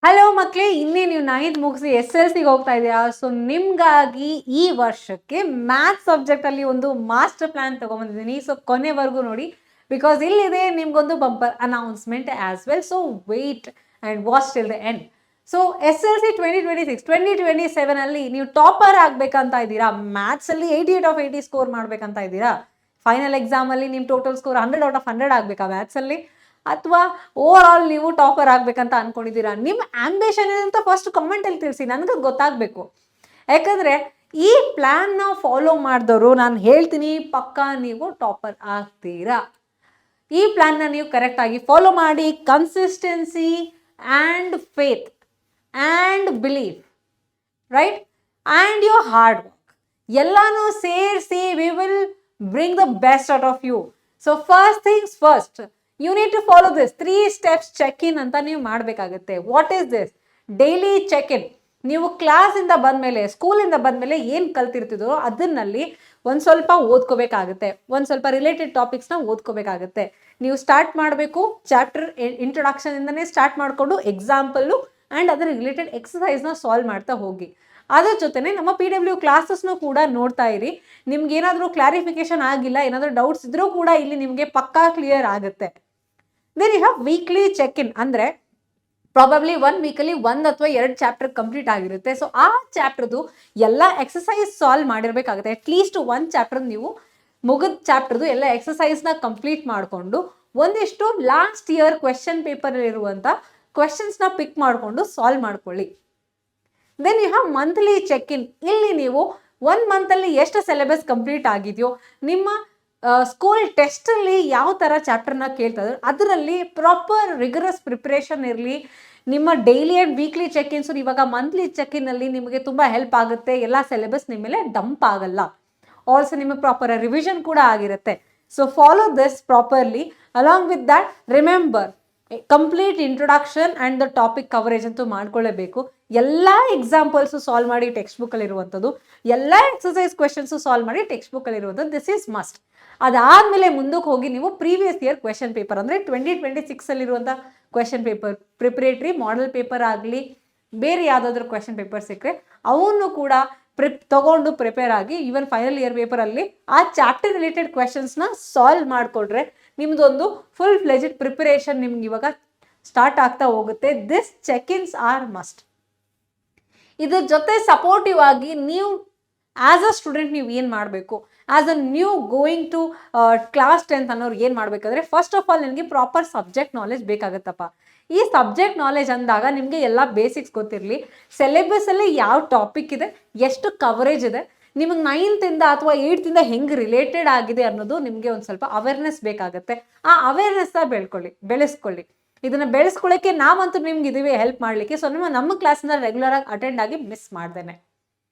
Hello ಮಕ್ಕಳೇ, ಇನ್ನೇ ನೀವು 9th ಮುಗಿಸಿ SLCಗೆ ಹೋಗ್ತಾ ಇದೆಯಾ? ಸೊ ನಿಮ್ಗಾಗಿ ಈ ವರ್ಷಕ್ಕೆ ಮ್ಯಾಥ್ಸ್ ಸಬ್ಜೆಕ್ಟಲ್ಲಿ ಒಂದು ಮಾಸ್ಟರ್ ಪ್ಲಾನ್ ತೊಗೊಂಬಂದಿದ್ದೀನಿ. ಸೊ ಕೊನೆವರೆಗೂ ನೋಡಿ, ಬಿಕಾಸ್ ಇಲ್ಲಿದೆ ನಿಮ್ಗೊಂದು bumper announcement as well. So wait and watch till the end. So SLC 2026 2027 ನೀವು ಟಾಪರ್ ಆಗಬೇಕಂತ ಇದ್ದೀರಾ? ಮ್ಯಾಥ್ಸಲ್ಲಿ 88 ಆಫ್ 80 ಸ್ಕೋರ್ ಮಾಡಬೇಕಂತ ಇದ್ದೀರಾ? ಫೈನಲ್ ಎಕ್ಸಾಮಲ್ಲಿ ನಿಮ್ಮ ಟೋಟಲ್ ಸ್ಕೋರ್ 100 ಔಟ್ ಆಫ್ 100 ಆಗಬೇಕಾ ಮ್ಯಾಥ್ಸಲ್ಲಿ? ಅಥವಾ ಓವರ್ ಆಲ್ ನೀವು ಟಾಪರ್ ಆಗಬೇಕಂತ ಅನ್ಕೊಂಡಿದ್ದೀರಾ? ನಿಮ್ಮ ಆಂಬಿಷನ್ ಏನಂತ ಫಸ್ಟ್ ಕಮೆಂಟಲ್ಲಿ ತಿಳಿಸಿ, ನನಗೆ ಗೊತ್ತಾಗಬೇಕು. ಯಾಕಂದರೆ ಈ ಪ್ಲ್ಯಾನ್ನ ಫಾಲೋ ಮಾಡಿದವರು ನಾನು ಹೇಳ್ತೀನಿ ಪಕ್ಕಾ ನೀವು ಟಾಪರ್ ಆಗ್ತೀರಾ. ಈ ಪ್ಲ್ಯಾನ್ನ ನೀವು ಕರೆಕ್ಟಾಗಿ ಫಾಲೋ ಮಾಡಿ. Consistency and faith and believe, right, and your hard work ಎಲ್ಲನೂ ಸೇರಿಸಿ we will bring the best out of you. So first things first, you need to follow this 3 steps check-in ಅಂತ ನೀವು ಮಾಡಬೇಕಾಗುತ್ತೆ. What is this? Daily check-in. ನೀವು ಕ್ಲಾಸಿಂದ ಬಂದಮೇಲೆ, ಸ್ಕೂಲಿಂದ ಬಂದಮೇಲೆ ಏನು ಕಲ್ತಿರ್ತಿದ್ರು ಅದನ್ನಲ್ಲಿ ಒಂದು ಸ್ವಲ್ಪ ಓದ್ಕೋಬೇಕಾಗುತ್ತೆ, ಒಂದು ಸ್ವಲ್ಪ ರಿಲೇಟೆಡ್ ಟಾಪಿಕ್ಸ್ನ ಓದ್ಕೋಬೇಕಾಗುತ್ತೆ. ನೀವು ಸ್ಟಾರ್ಟ್ ಮಾಡಬೇಕು ಚಾಪ್ಟರ್ ಇಂಟ್ರೊಡಕ್ಷನಿಂದನೇ ಸ್ಟಾರ್ಟ್ ಮಾಡಿಕೊಂಡು ಎಕ್ಸಾಂಪಲ್ಲು ಆ್ಯಂಡ್ ಅದರ ರಿಲೇಟೆಡ್ ಎಕ್ಸಸೈಸ್ನ ಸಾಲ್ವ್ ಮಾಡ್ತಾ ಹೋಗಿ. ಅದ್ರ ಜೊತೆನೆ ನಮ್ಮ PW ಕ್ಲಾಸಸ್ನು ಕೂಡ ನೋಡ್ತಾ ಇರಿ. ನಿಮ್ಗೆ ಏನಾದರೂ ಕ್ಲಾರಿಫಿಕೇಶನ್ ಆಗಿಲ್ಲ, ಏನಾದರೂ ಡೌಟ್ಸ್ ಇದ್ರೂ ಕೂಡ ಇಲ್ಲಿ ನಿಮಗೆ ಪಕ್ಕಾ ಕ್ಲಿಯರ್ ಆಗುತ್ತೆ. Then you have weekly check in. ಅಂದರೆ ಪ್ರಾಬಬ್ಲಿ 1 ವೀಕಲ್ಲಿ 1 ಅಥವಾ 2 ಚಾಪ್ಟರ್ ಕಂಪ್ಲೀಟ್ ಆಗಿರುತ್ತೆ. ಸೊ ಆ ಚಾಪ್ಟರ್ದು ಎಲ್ಲ ಎಕ್ಸಸೈಸ್ ಸಾಲ್ವ್ ಮಾಡಿರಬೇಕಾಗುತ್ತೆ. ಅಟ್ಲೀಸ್ಟ್ 1 ಚಾಪ್ಟರ್ ನೀವು ಮುಗಿದ ಚಾಪ್ಟರ್ದು ಎಲ್ಲ ಎಕ್ಸಸೈಸ್ನ ಕಂಪ್ಲೀಟ್ ಮಾಡಿಕೊಂಡು ಒಂದಿಷ್ಟು ಲಾಸ್ಟ್ ಇಯರ್ ಕ್ವೆಶನ್ ಪೇಪರಲ್ಲಿರುವಂಥ ಕ್ವೆಶನ್ಸ್ನ ಪಿಕ್ ಮಾಡಿಕೊಂಡು ಸಾಲ್ವ್ ಮಾಡ್ಕೊಳ್ಳಿ. Then you have monthly check in. ಇಲ್ಲಿ ನೀವು 1 ಮಂತಲ್ಲಿ ಎಷ್ಟು ಸಿಲೆಬಸ್ ಕಂಪ್ಲೀಟ್ ಆಗಿದೆಯೋ, ನಿಮ್ಮ ಸ್ಕೂಲ್ ಟೆಸ್ಟಲ್ಲಿ ಯಾವ ಥರ ಚಾಪ್ಟರ್ನ ಕೇಳ್ತಾರೆ ಅದರಲ್ಲಿ ಪ್ರಾಪರ್ ರಿಗರಸ್ ಪ್ರಿಪ್ರೇಷನ್ ಇರಲಿ. ನಿಮ್ಮ ಡೈಲಿ ಆ್ಯಂಡ್ ವೀಕ್ಲಿ ಚೆಕ್-ಇನ್ಸು ಇವಾಗ ಮಂತ್ಲಿ ಚೆಕ್-ಇನ್ನಲ್ಲಿ ನಿಮಗೆ ತುಂಬ ಹೆಲ್ಪ್ ಆಗುತ್ತೆ. ಎಲ್ಲ ಸಿಲೆಬಸ್ ನಿಮ್ಮ ಮೇಲೆ ಡಂಪ್ ಆಗಲ್ಲ. ಆಲ್ಸೋ ನಿಮಗೆ ಪ್ರಾಪರ್ ರಿವಿಷನ್ ಕೂಡ ಆಗಿರುತ್ತೆ. So follow this properly. Along with that remember complete introduction and the topic coverage ಅಂತೂ ಮಾಡ್ಕೊಳ್ಳೇಬೇಕು. ಎಲ್ಲ ಎಕ್ಸಾಂಪಲ್ಸು ಸಾಲ್ವ್ ಮಾಡಿ ಟೆಕ್ಸ್ಟ್ ಬುಕ್ಕಲ್ಲಿರುವಂಥದ್ದು, ಎಲ್ಲ ಎಕ್ಸಸೈಸ್ ಕ್ವೆಶನ್ಸು ಸಾಲ್ವ್ ಮಾಡಿ ಟೆಕ್ಸ್ಟ್ ಬುಕ್ಕಲ್ಲಿರುವಂಥದ್ದು. This is must. ಅದಾದಮೇಲೆ ಮುಂದಕ್ಕೆ ಹೋಗಿ ನೀವು ಪ್ರೀವಿಯಸ್ ಇಯರ್ ಕ್ವೆಶನ್ ಪೇಪರ್ ಅಂದರೆ 2026 question paper, preparatory model paper ಆಗಲಿ, ಬೇರೆ ಯಾವುದಾದ್ರೂ ಕ್ವೆಶನ್ ಪೇಪರ್ ಸಿಕ್ಕರೆ ಅವನ್ನು ಕೂಡ ತಗೊಂಡು ಪ್ರಿಪೇರ್ ಆಗಿ ಈವನ್ ಫೈನಲ್ ಇಯರ್ ಪೇಪರಲ್ಲಿ ಆ ಚಾಪ್ಟರ್ ರಿಲೇಟೆಡ್ ಕ್ವೆಶನ್ಸ್ನ ಸಾಲ್ವ್ ಮಾಡಿಕೊಂಡ್ರೆ ನಿಮ್ಮದೊಂದು ಫುಲ್ ಫ್ಲೆಜೆಡ್ ಪ್ರಿಪರೇಷನ್ ನಿಮ್ಗೆ ಇವಾಗ ಸ್ಟಾರ್ಟ್ ಆಗ್ತಾ ಹೋಗುತ್ತೆ. This check-ins are must. ಇದ್ರ ಜೊತೆ ಸಪೋರ್ಟಿವ್ ಆಗಿ ನೀವು ಆ್ಯಸ್ ಅ ಸ್ಟೂಡೆಂಟ್ ನೀವು ಏನು ಮಾಡಬೇಕು, as a new going to class 10th ಅನ್ನೋರು ಏನು ಮಾಡಬೇಕಾದ್ರೆ ಫಸ್ಟ್ ಆಫ್ ಆಲ್ ನಿಮಗೆ ಪ್ರಾಪರ್ ಸಬ್ಜೆಕ್ಟ್ ನಾಲೆಜ್ ಬೇಕಾಗುತ್ತಪ್ಪ. ಈ ಸಬ್ಜೆಕ್ಟ್ ನಾಲೆಜ್ ಅಂದಾಗ ನಿಮಗೆ ಎಲ್ಲ ಬೇಸಿಕ್ಸ್ ಗೊತ್ತಿರಲಿ. ಸಿಲೆಬಸ್ಸಲ್ಲಿ ಯಾವ ಟಾಪಿಕ್ ಇದೆ, ಎಷ್ಟು ಕವರೇಜ್ ಇದೆ, ನಿಮಗೆ 9th ಅಥವಾ 8th ಹೆಂಗೆ ರಿಲೇಟೆಡ್ ಆಗಿದೆ ಅನ್ನೋದು ನಿಮಗೆ ಒಂದು ಸ್ವಲ್ಪ ಅವೇರ್ನೆಸ್ ಬೇಕಾಗುತ್ತೆ. ಆ ಅವೇರ್ನೆಸ್ನ ಬೆಳೆಸ್ಕೊಳ್ಳಿ. ಇದನ್ನು ಬೆಳೆಸ್ಕೊಳ್ಳೋಕ್ಕೆ ನಾವಂತೂ ನಿಮ್ಗೆ ಇದೀವಿ ಹೆಲ್ಪ್ ಮಾಡಲಿಕ್ಕೆ. ಸೊ ನಮ್ಮ ಕ್ಲಾಸ್ನ ರೆಗ್ಯುಲರಾಗಿ ಅಟೆಂಡ್ ಆಗಿ ಮಿಸ್ ಮಾಡ್ದೇನೆ.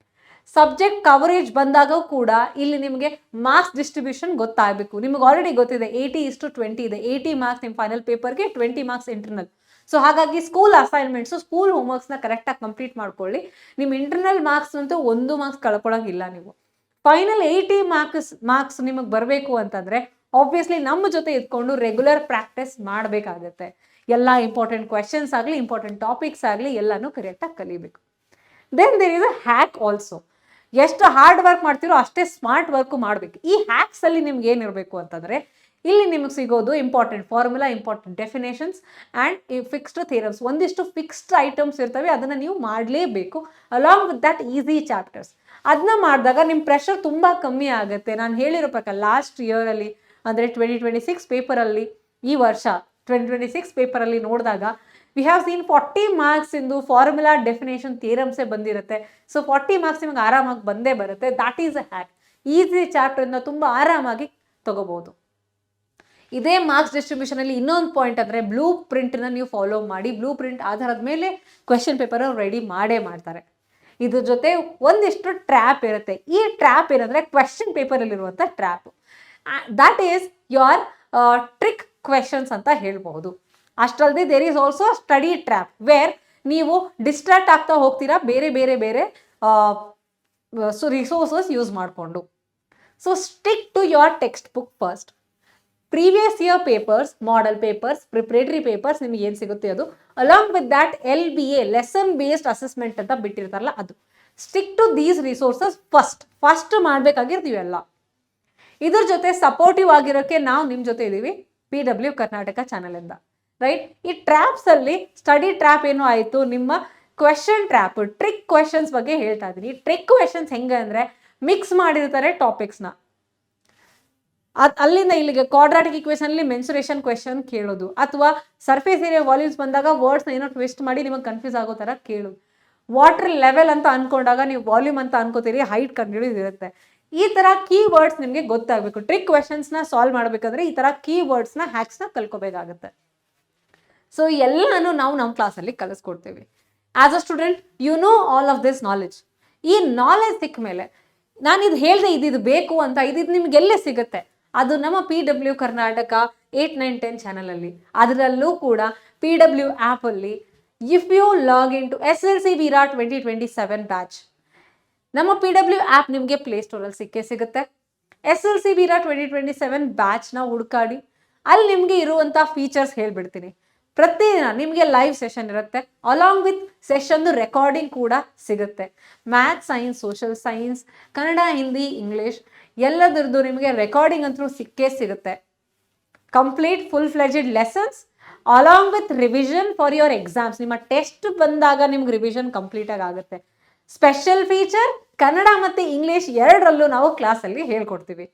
ಸಬ್ಜೆಕ್ಟ್ ಕವರೇಜ್ ಬಂದಾಗ ಕೂಡ ಇಲ್ಲಿ ನಿಮಗೆ ಮಾರ್ಕ್ಸ್ ಡಿಸ್ಟ್ರಿಬ್ಯೂಷನ್ ಗೊತ್ತಾಗಬೇಕು. ನಿಮಗೆ ಆಲ್ರೆಡಿ ಗೊತ್ತಿದೆ 80:20 ಇದೆ. 80 ಮಾರ್ಕ್ಸ್ ನಿಮ್ಮ ಫೈನಲ್ ಪೇಪರ್ಗೆ, 20 ಮಾರ್ಕ್ಸ್ ಇಂಟರ್ನಲ್. ಸೊ ಹಾಗಾಗಿ ಸ್ಕೂಲ್ ಅಸೈನ್ಮೆಂಟ್ಸು, ಸ್ಕೂಲ್ ಹೋಮ್ವರ್ಕ್ಸ್ನ ಕರೆಕ್ಟಾಗಿ ಕಂಪ್ಲೀಟ್ ಮಾಡ್ಕೊಳ್ಳಿ. ನಿಮ್ಮ ಇಂಟರ್ನಲ್ ಮಾರ್ಕ್ಸ್ ಅಂತೂ 1 ಮಾರ್ಕ್ಸ್ ಕಳ್ಕೊಳ್ಳೋಂಗಿಲ್ಲ ನೀವು. ಫೈನಲ್ 80 ಮಾರ್ಕ್ಸ್ ನಿಮಗೆ ಬರಬೇಕು ಅಂತಂದರೆ ಆಬ್ವಿಯಸ್ಲಿ ನಮ್ಮ ಜೊತೆ ಇದ್ಕೊಂಡು ರೆಗ್ಯುಲರ್ ಪ್ರಾಕ್ಟೀಸ್ ಮಾಡಬೇಕಾಗತ್ತೆ. ಎಲ್ಲ ಇಂಪಾರ್ಟೆಂಟ್ ಕ್ವೆಶನ್ಸ್ ಆಗಲಿ, ಇಂಪಾರ್ಟೆಂಟ್ ಟಾಪಿಕ್ಸ್ ಆಗಲಿ ಎಲ್ಲನೂ ಕರೆಕ್ಟಾಗಿ ಕಲಿಬೇಕು. Then there is a hack also. ಎಷ್ಟು ಹಾರ್ಡ್ ವರ್ಕ್ ಮಾಡ್ತೀರೋ ಅಷ್ಟೇ ಸ್ಮಾರ್ಟ್ ವರ್ಕು ಮಾಡಬೇಕು. ಈ ಹ್ಯಾಕ್ಸಲ್ಲಿ ನಿಮ್ಗೆ ಏನಿರಬೇಕು ಅಂತಂದರೆ ಇಲ್ಲಿ ನಿಮಗೆ ಸಿಗೋದು important formula, important definitions and fixed theorems. ಒಂದಿಷ್ಟು ಫಿಕ್ಸ್ಡ್ ಐಟಮ್ಸ್ ಇರ್ತವೆ, ಅದನ್ನು ನೀವು ಮಾಡಲೇಬೇಕು. Along with that easy chapters. ಅದನ್ನ ಮಾಡಿದಾಗ ನಿಮ್ಮ ಪ್ರೆಷರ್ ತುಂಬ ಕಮ್ಮಿ ಆಗುತ್ತೆ. ನಾನು ಹೇಳಿರೋ ಪ್ರಕಾರ ಲಾಸ್ಟ್ ಇಯರಲ್ಲಿ ಅಂದರೆ 2026 ಪೇಪರಲ್ಲಿ, ಈ ವರ್ಷ 2026 ಪೇಪರಲ್ಲಿ ನೋಡಿದಾಗ ವಿ ಹ್ಯಾವ್ ಸೀನ್ 40 ಮಾರ್ಕ್ಸ್ ಇಂದು ಫಾರ್ಮುಲಾ, ಡೆಫಿನೇಷನ್, ಥಿಯರಮ್ಸೇ ಬಂದಿರುತ್ತೆ. ಸೊ 40 ಮಾರ್ಕ್ಸ್ ನಿಮಗೆ ಆರಾಮಾಗಿ ಬಂದೇ ಬರುತ್ತೆ. That is a hack. Easy ಚಾಪ್ಟರ್ನ ತುಂಬ ಆರಾಮಾಗಿ ತಗೋಬೋದು. ಇದೇ ಮಾರ್ಕ್ಸ್ ಡಿಸ್ಟ್ರಿಬ್ಯೂಷನಲ್ಲಿ ಇನ್ನೊಂದು ಪಾಯಿಂಟ್ ಅಂದರೆ ಬ್ಲೂ ಪ್ರಿಂಟನ್ನ ನೀವು ಫಾಲೋ ಮಾಡಿ. ಬ್ಲೂ ಪ್ರಿಂಟ್ ಆಧಾರದ ಮೇಲೆ ಕ್ವೆಶನ್ ಪೇಪರ್ ರೆಡಿ ಮಾಡೇ ಮಾಡ್ತಾರೆ. ಇದ್ರ ಜೊತೆ ಒಂದಿಷ್ಟು ಟ್ರ್ಯಾಪ್ ಇರುತ್ತೆ. ಈ ಟ್ರ್ಯಾಪ್ ಏನಂದರೆ ಕ್ವೆಶನ್ ಪೇಪರಲ್ಲಿರುವಂಥ trap. That is your trick questions ಅಂತ ಹೇಳ್ಬಹುದು. ಅಷ್ಟಲ್ಲದೆ there is also study trap where ನೀವು ಡಿಸ್ಟ್ರಾಕ್ಟ್ ಆಗ್ತಾ ಹೋಗ್ತೀರಾ ಬೇರೆ ರಿಸೋರ್ಸಸ್ ಯೂಸ್ ಮಾಡಿಕೊಂಡು. So stick to your text book first. Previous year papers, model papers, preparatory papers ನಿಮಗೆ ಏನು ಸಿಗುತ್ತೆ ಅದು, along with that LBA lesson based assessment ಅಂತ ಬಿಟ್ಟಿರ್ತಾರಲ್ಲ ಅದು. Stick to these resources first ಮಾಡಬೇಕಾಗಿರ್ತೀವಿ ಎಲ್ಲ. ಇದ್ರ ಜೊತೆ ಸಪೋರ್ಟಿವ್ ಆಗಿರೋಕ್ಕೆ ನಾವು ನಿಮ್ಮ ಜೊತೆ ಇದ್ದೀವಿ PW ಕರ್ನಾಟಕ ಚಾನಲಿಂದ, ರೈಟ್. ಈ ಟ್ರ್ಯಾಪ್ಸ್ ಅಲ್ಲಿ ಸ್ಟಡಿ ಟ್ರ್ಯಾಪ್ ಏನೋ ಆಯಿತು, ನಿಮ್ಮ ಕ್ವೆಶನ್ ಟ್ರ್ಯಾಪ್, ಟ್ರಿಕ್ ಕ್ವೆಶನ್ಸ್ ಬಗ್ಗೆ ಹೇಳ್ತಾ ಇದ್ದೀನಿ. ಟ್ರಿಕ್ ಕ್ವೆಶನ್ಸ್ ಹೆಂಗೆ ಅಂದರೆ ಮಿಕ್ಸ್ ಮಾಡಿರ್ತಾರೆ ಟಾಪಿಕ್ಸ್ನ, ಅಲ್ಲಿಂದ ಇಲ್ಲಿಗೆ ಕ್ವಾಡ್ರಾಟಿಕ್ ಇಕ್ವೇಷನ್ ಅಲ್ಲಿ ಮೆನ್ಸುರೇಷನ್ ಕ್ವೆಶನ್ ಕೇಳೋದು, ಅಥವಾ ಸರ್ಫೇಸ್ ಏರಿಯಾ ವಾಲ್ಯೂಮ್ಸ್ ಬಂದಾಗ ವರ್ಡ್ಸ್ನ ಏನೋ ಟ್ವಿಸ್ಟ್ ಮಾಡಿ ನಿಮಗೆ ಕನ್ಫ್ಯೂಸ್ ಆಗೋ ಥರ ಕೇಳೋದು. ವಾಟರ್ ಲೆವೆಲ್ ಅಂತ ಅನ್ಕೊಂಡಾಗ ನೀವು ವಾಲ್ಯೂಮ್ ಅಂತ ಅನ್ಕೋತೀರಿ, ಹೈಟ್ ಕಂಡುಹಿಡಿದಿರುತ್ತೆ. ಈ ಥರ ಕೀವರ್ಡ್ಸ್ ನಿಮಗೆ ಗೊತ್ತಾಗಬೇಕು. ಟ್ರಿಕ್ ಕ್ವೆಶನ್ಸ್ನ ಸಾಲ್ವ್ ಮಾಡಬೇಕಂದ್ರೆ ಈ ಥರ ಕೀವರ್ಡ್ಸ್ನ ಹ್ಯಾಕ್ಸ್ನ ಕಲ್ಕೋಬೇಕಾಗುತ್ತೆ. ಸೊ ಎಲ್ಲನೂ ನಾವು ನಮ್ಮ ಕ್ಲಾಸಲ್ಲಿ ಕಲಿಸ್ಕೊಡ್ತೀವಿ. As a student you know all of this knowledge. ಈ ನಾಲೆಜ್ ಸಿಕ್ಕ ಮೇಲೆ ನಾನು ಇದು ಹೇಳಿದೆ, ಇದು ಬೇಕು ಅಂತ ಇದು ನಿಮ್ಗೆ ಎಲ್ಲೇ ಸಿಗುತ್ತೆ, ಅದು ನಮ್ಮ PW ಕರ್ನಾಟಕ 8, 9, 10 ಚಾನಲಲ್ಲಿ. ಅದರಲ್ಲೂ ಕೂಡ PW ಆ್ಯಪಲ್ಲಿ if you log in to SLC Veera 2027 batch, ನಮ್ಮ PW ಆ್ಯಪ್ ನಿಮಗೆ ಪ್ಲೇಸ್ಟೋರಲ್ಲಿ ಸಿಗುತ್ತೆ. SLC ವೀರಾ 2027 ಬ್ಯಾಚ್ನ ಹುಡುಕಾಡಿ, ಅಲ್ಲಿ ನಿಮಗೆ ಇರುವಂಥ ಫೀಚರ್ಸ್ ಹೇಳ್ಬಿಡ್ತೀನಿ. ಪ್ರತಿದಿನ ನಿಮಗೆ ಲೈವ್ ಸೆಷನ್ ಇರುತ್ತೆ, ಅಲಾಂಗ್ ವಿತ್ ಸೆಷನ್ದು ರೆಕಾರ್ಡಿಂಗ್ ಕೂಡ ಸಿಗುತ್ತೆ. Maths, science, social science, Kannada, Hindi, English ಎಲ್ಲದರದ್ದು ನಿಮಗೆ ರೆಕಾರ್ಡಿಂಗ್ ಅಂತೂ ಸಿಗುತ್ತೆ. Complete full fledged lessons along with revision for your exams. ನಿಮ್ಮ ಟೆಸ್ಟ್ ಬಂದಾಗ ನಿಮ್ಗೆ ರಿವಿಷನ್ ಕಂಪ್ಲೀಟಾಗಿ ಆಗುತ್ತೆ. ಸ್ಪೆಷಲ್ ಫೀಚರ್ ಕನ್ನಡ ಮತ್ತು ಇಂಗ್ಲೀಷ್ ಎರಡರಲ್ಲೂ ನಾವು ಕ್ಲಾಸಲ್ಲಿ ಹೇಳ್ಕೊಡ್ತೀವಿ.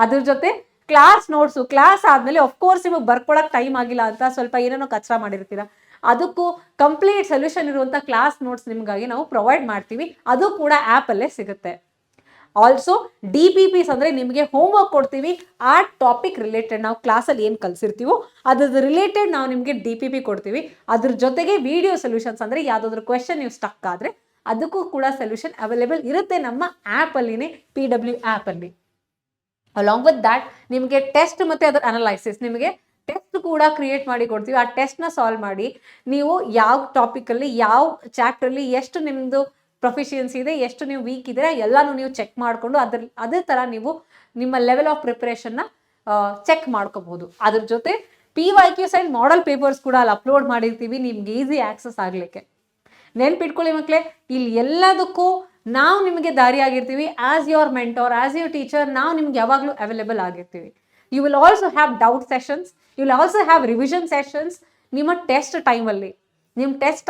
ಅದ್ರ ಜೊತೆ ಕ್ಲಾಸ್ ನೋಟ್ಸು, ಕ್ಲಾಸ್ ಆದಮೇಲೆ ಅಫ್ಕೋರ್ಸ್ ನಿಮಗೆ ಬರ್ಕೊಳಕ್ಕೆ ಟೈಮ್ ಆಗಿಲ್ಲ ಅಂತ ಸ್ವಲ್ಪ ಏನೇನೋ ಕಚರ ಮಾಡಿರ್ತೀರ, ಅದಕ್ಕೂ ಕಂಪ್ಲೀಟ್ ಸೊಲ್ಯೂಷನ್ ಇರುವಂಥ ಕ್ಲಾಸ್ ನೋಟ್ಸ್ ನಿಮಗಾಗಿ ನಾವು ಪ್ರೊವೈಡ್ ಮಾಡ್ತೀವಿ. ಅದು ಕೂಡ ಆ್ಯಪಲ್ಲೇ ಸಿಗುತ್ತೆ. ಆಲ್ಸೋ DPPs ಅಂದರೆ ನಿಮಗೆ ಹೋಮ್ವರ್ಕ್ ಕೊಡ್ತೀವಿ. ಆ ಟಾಪಿಕ್ ರಿಲೇಟೆಡ್ ನಾವು ಕ್ಲಾಸಲ್ಲಿ ಏನು ಕಲಿಸಿರ್ತೀವೋ ಅದ್ರ ರಿಲೇಟೆಡ್ ನಾವು ನಿಮಗೆ DPP ಕೊಡ್ತೀವಿ. ಅದ್ರ ಜೊತೆಗೆ ವಿಡಿಯೋ ಸೊಲ್ಯೂಷನ್ಸ್ ಅಂದರೆ ಯಾವುದಾದ್ರೂ ಕ್ವೆಶನ್ ನೀವು ಸ್ಟಕ್ ಆದರೆ ಅದಕ್ಕೂ ಕೂಡ ಸೊಲ್ಯೂಷನ್ ಅವೈಲೇಬಲ್ ಇರುತ್ತೆ ನಮ್ಮ ಆ್ಯಪಲ್ಲಿನೇ, PW ಆ್ಯಪಲ್ಲಿ. ಅಲಾಂಗ್ ವಿತ್ ದ್ಯಾಟ್ ನಿಮಗೆ ಟೆಸ್ಟ್ ಮತ್ತು ಅದರ ಅನಲೈಸಿಸ್, ನಿಮಗೆ ಟೆಸ್ಟ್ ಕೂಡ ಕ್ರಿಯೇಟ್ ಮಾಡಿ ಕೊಡ್ತೀವಿ. ಆ ಟೆಸ್ಟ್ನ ಸಾಲ್ವ್ ಮಾಡಿ ನೀವು ಯಾವ ಟಾಪಿಕಲ್ಲಿ, ಯಾವ ಚಾಪ್ಟರ್ಲಿ ಎಷ್ಟು ನಿಮ್ಮದು ಪ್ರೊಫಿಷಿಯನ್ಸಿ ಇದೆ, ಎಷ್ಟು ನೀವು ವೀಕ್ ಇದ್ದೀರಾ ಎಲ್ಲನೂ ನೀವು ಚೆಕ್ ಮಾಡಿಕೊಂಡು ಅದೇ ಥರ ನೀವು ನಿಮ್ಮ ಲೆವೆಲ್ ಆಫ್ ಪ್ರಿಪ್ರೇಷನ್ನ ಚೆಕ್ ಮಾಡ್ಕೋಬಹುದು. ಅದ್ರ ಜೊತೆ PYQs ಆ್ಯಂಡ್ ಮಾಡೆಲ್ ಪೇಪರ್ಸ್ ಕೂಡ ಅಲ್ಲಿ ಅಪ್ಲೋಡ್ ಮಾಡಿರ್ತೀವಿ, ನಿಮ್ಗೆ ಈಸಿ ಆಕ್ಸೆಸ್ ಆಗಲಿಕ್ಕೆ. ನೆನ್ಪಿಟ್ಕೊಳ್ಳಿ ಮಕ್ಕಳೇ, ಇಲ್ಲಿ ಎಲ್ಲದಕ್ಕೂ ನಾವು ನಿಮಗೆ ದಾರಿ ಆಗಿರ್ತೀವಿ. As your mentor, as your teacher ನಾವು ನಿಮ್ಗೆ ಯಾವಾಗಲೂ ಅವೈಲೇಬಲ್ ಆಗಿರ್ತೀವಿ. You will also have doubt sessions, you will also have revision sessions. ನಿಮ್ಮ ಟೆಸ್ಟ್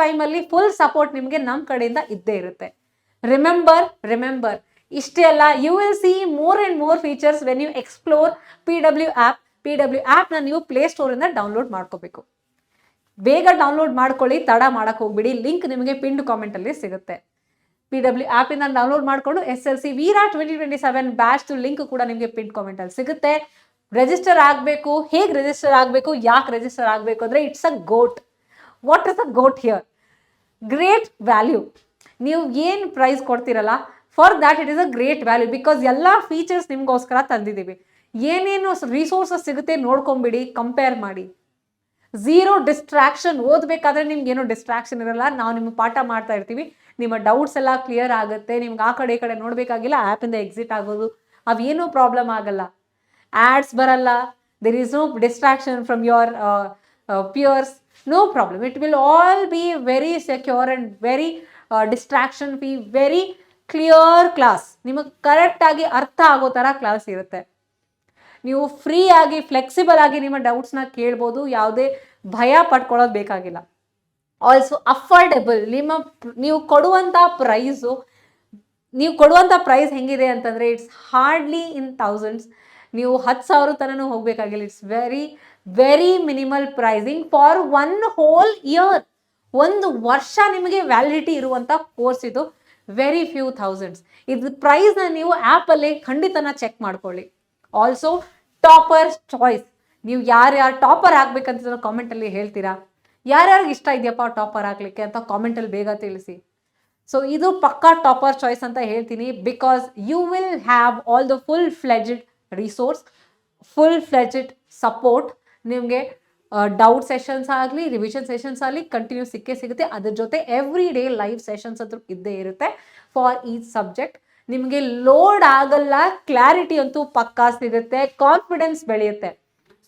ಟೈಮಲ್ಲಿ ಫುಲ್ ಸಪೋರ್ಟ್ ನಿಮಗೆ ನಮ್ಮ ಕಡೆಯಿಂದ ಇದ್ದೇ ಇರುತ್ತೆ. ರಿಮೆಂಬರ್ ಇಷ್ಟೇ ಅಲ್ಲ, you will see more and more features when you explore PW app. PW ಆ್ಯಪ್ನ ನೀವು ಪ್ಲೇಸ್ಟೋರಿಂದ ಡೌನ್ಲೋಡ್ ಮಾಡ್ಕೋಬೇಕು. ಬೇಗ ಡೌನ್ಲೋಡ್ ಮಾಡ್ಕೊಳ್ಳಿ, ತಡ ಮಾಡೋಕ್ಕೆ ಹೋಗ್ಬಿಡಿ. ಲಿಂಕ್ ನಿಮಗೆ ಪಿನ್ಡ್ ಕಾಮೆಂಟಲ್ಲಿ ಸಿಗುತ್ತೆ. PW ಆ್ಯಪಿಂದ ಡೌನ್ಲೋಡ್ ಮಾಡಿಕೊಂಡು SLC ವೀರಾ 2027 ಬ್ಯಾಚ್ದು ಲಿಂಕ್ ಕೂಡ ನಿಮಗೆ ಪಿನ್ಡ್ ಕಾಮೆಂಟಲ್ಲಿ ಸಿಗುತ್ತೆ. ರಿಜಿಸ್ಟರ್ ಆಗಬೇಕು. ಹೇಗೆ ರಿಜಿಸ್ಟರ್ ಆಗಬೇಕು, ಯಾಕೆ ರಿಜಿಸ್ಟರ್ ಆಗಬೇಕು ಅಂದರೆ it's a GOAT. What is a GOAT here? Great value. ನೀವು ಏನು ಪ್ರೈಸ್ ಕೊಡ್ತೀರಲ್ಲ, for that it is a great value. Because ಎಲ್ಲ ಫೀಚರ್ಸ್ ನಿಮಗೋಸ್ಕರ ತಂದಿದ್ದೀವಿ. ಏನೇನು ರಿಸೋರ್ಸಸ್ ಸಿಗುತ್ತೆ ನೋಡ್ಕೊಂಬಿಡಿ, ಕಂಪೇರ್ ಮಾಡಿ. Zero distraction. ಓದಬೇಕಾದ್ರೆ ನಿಮ್ಗೇನೋ ಡಿಸ್ಟ್ರಾಕ್ಷನ್ ಇರಲ್ಲ. ನಾವು ನಿಮ್ಗೆ ಪಾಠ ಮಾಡ್ತಾ ಇರ್ತೀವಿ, ನಿಮ್ಮ ಡೌಟ್ಸ್ ಎಲ್ಲ ಕ್ಲಿಯರ್ ಆಗುತ್ತೆ. ನಿಮ್ಗೆ ಆ ಕಡೆ ಈ ಕಡೆ ನೋಡಬೇಕಾಗಿಲ್ಲ, ಆ್ಯಪಿಂದ ಎಕ್ಸಿಟ್ ಆಗೋದು ಅವೇನೂ ಪ್ರಾಬ್ಲಮ್ ಆಗಲ್ಲ. ಆ್ಯಡ್ಸ್ ಬರಲ್ಲ, there is no distraction from your peers, no problem. It will all be very secure and very distraction free, very clear class. ನಿಮಗೆ ಕರೆಕ್ಟಾಗಿ ಅರ್ಥ ಆಗೋ ಥರ ಕ್ಲಾಸ್ ಇರುತ್ತೆ. ನೀವು ಫ್ರೀ ಆಗಿ ಫ್ಲೆಕ್ಸಿಬಲ್ ಆಗಿ ನಿಮ್ಮ ಡೌಟ್ಸ್ನ ಕೇಳ್ಬೋದು, ಯಾವುದೇ ಭಯ ಪಡ್ಕೊಳ್ಳೋದು ಬೇಕಾಗಿಲ್ಲ. Also affordable. ನೀವು ಕೊಡುವಂಥ ಪ್ರೈಸ್ ಹೆಂಗಿದೆ ಅಂತಂದರೆ ಇಟ್ಸ್ ಹಾರ್ಡ್ಲಿ ಇನ್ ಥೌಸಂಡ್ಸ್. ನೀವು 10,000 ತನೂ ಹೋಗಬೇಕಾಗಿಲ್ಲ. It's very very minimal pricing for 1 whole year. 1 ವರ್ಷ ನಿಮಗೆ ವ್ಯಾಲಿಡಿಟಿ ಇರುವಂಥ ಕೋರ್ಸ್ ಇದು. Very few thousands. ಇದು ಪ್ರೈಸ್ನ ನೀವು ಆ್ಯಪಲ್ಲಿ ಖಂಡಿತನ ಚೆಕ್ ಮಾಡ್ಕೊಳ್ಳಿ. Also topper choice. ನೀವು ಯಾರ್ಯಾರು ಟಾಪರ್ ಆಗಬೇಕಂತ ಕಾಮೆಂಟಲ್ಲಿ ಹೇಳ್ತೀರಾ, ಯಾರ್ಯಾರಿಗೆ ಇಷ್ಟ ಇದೆಯಪ್ಪ ಟಾಪರ್ ಆಗಲಿಕ್ಕೆ ಅಂತ ಕಾಮೆಂಟಲ್ಲಿ ಬೇಗ ತಿಳಿಸಿ. ಸೊ ಇದು ಪಕ್ಕಾ ಟಾಪರ್ ಚಾಯ್ಸ್ ಅಂತ ಹೇಳ್ತೀನಿ. Because you will have all the full fledged resource, full fledged support. ನಿಮಗೆ ಡೌಟ್ ಸೆಷನ್ಸ್ ಆಗಲಿ, ರಿವಿಷನ್ ಸೆಷನ್ಸ್ ಆಗಲಿ ಕಂಟಿನ್ಯೂ ಸಿಗುತ್ತೆ. ಅದ್ರ ಜೊತೆ ಎವ್ರಿ ಡೇ ಲೈವ್ ಸೆಷನ್ಸ್ ಅಂತೂ ಇದ್ದೇ ಇರುತ್ತೆ ಫಾರ್ ಈಚ್ ಸಬ್ಜೆಕ್ಟ್. ನಿಮಗೆ ಲೋಡ್ ಆಗಲ್ಲ, ಕ್ಲಾರಿಟಿ ಅಂತೂ ಪಕ್ಕಾ ಸಿಗುತ್ತೆ, ಕಾನ್ಫಿಡೆನ್ಸ್ ಬೆಳೆಯುತ್ತೆ.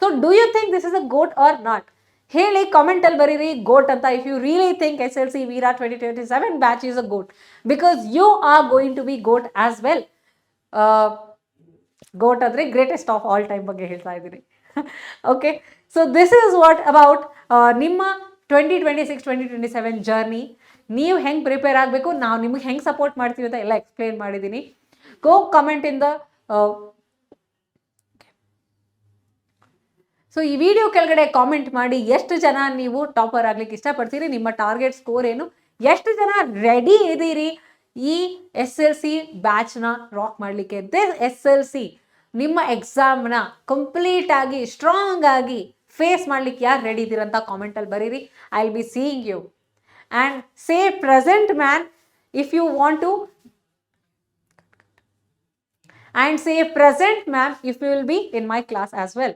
So do you think this is a GOAT or not? ಹೇಳಿ ಕಾಮೆಂಟಲ್ಲಿ ಬರೀರಿ ಗೋಟ್ ಅಂತ. If you really think SLC Veera 2027 batch is a GOAT, because you are going to be GOAT as well. GOAT ಅಂದರೆ greatest of all time ಬಗ್ಗೆ ಹೇಳ್ತಾ ಇದ್ದೀನಿ. Okay, so this is what about ನಿಮ್ಮ 2026-2027 journey. ನೀವು ಹೆಂಗೆ prepare ಆಗಬೇಕು, ನಾವು ನಿಮಗೆ ಹೆಂಗೆ ಸಪೋರ್ಟ್ ಮಾಡ್ತೀವಿ ಅಂತ ಎಲ್ಲ ಎಕ್ಸ್ಪ್ಲೇನ್ ಮಾಡಿದ್ದೀನಿ. ಗೋ ಕಮೆಂಟ್ ಇನ್ ದ ಸೊ ಈ ವಿಡಿಯೋ ಕೆಳಗಡೆ ಕಾಮೆಂಟ್ ಮಾಡಿ ಎಷ್ಟು ಜನ ನೀವು ಟಾಪರ್ ಆಗ್ಲಿಕ್ಕೆ ಇಷ್ಟಪಡ್ತೀರಿ, ನಿಮ್ಮ ಟಾರ್ಗೆಟ್ ಸ್ಕೋರ್ ಏನು, ಎಷ್ಟು ಜನ ರೆಡಿ ಇದ್ದೀರಿ ಈ SLC ಬ್ಯಾಚ್ನ ರಾಕ್ ಮಾಡಲಿಕ್ಕೆ. ದಿಸ್ SLC ನಿಮ್ಮ ಎಕ್ಸಾಮ್ನ ಕಂಪ್ಲೀಟ್ ಆಗಿ ಸ್ಟ್ರಾಂಗ್ ಆಗಿ ಫೇಸ್ ಮಾಡ್ಲಿಕ್ಕೆ ಯಾರು ರೆಡಿ ಇದ್ದೀರಂತ ಕಾಮೆಂಟಲ್ಲಿ ಬರೀರಿ. I will be seeing you and say present man if you want to, and say present ma'am if you will be in my class as well.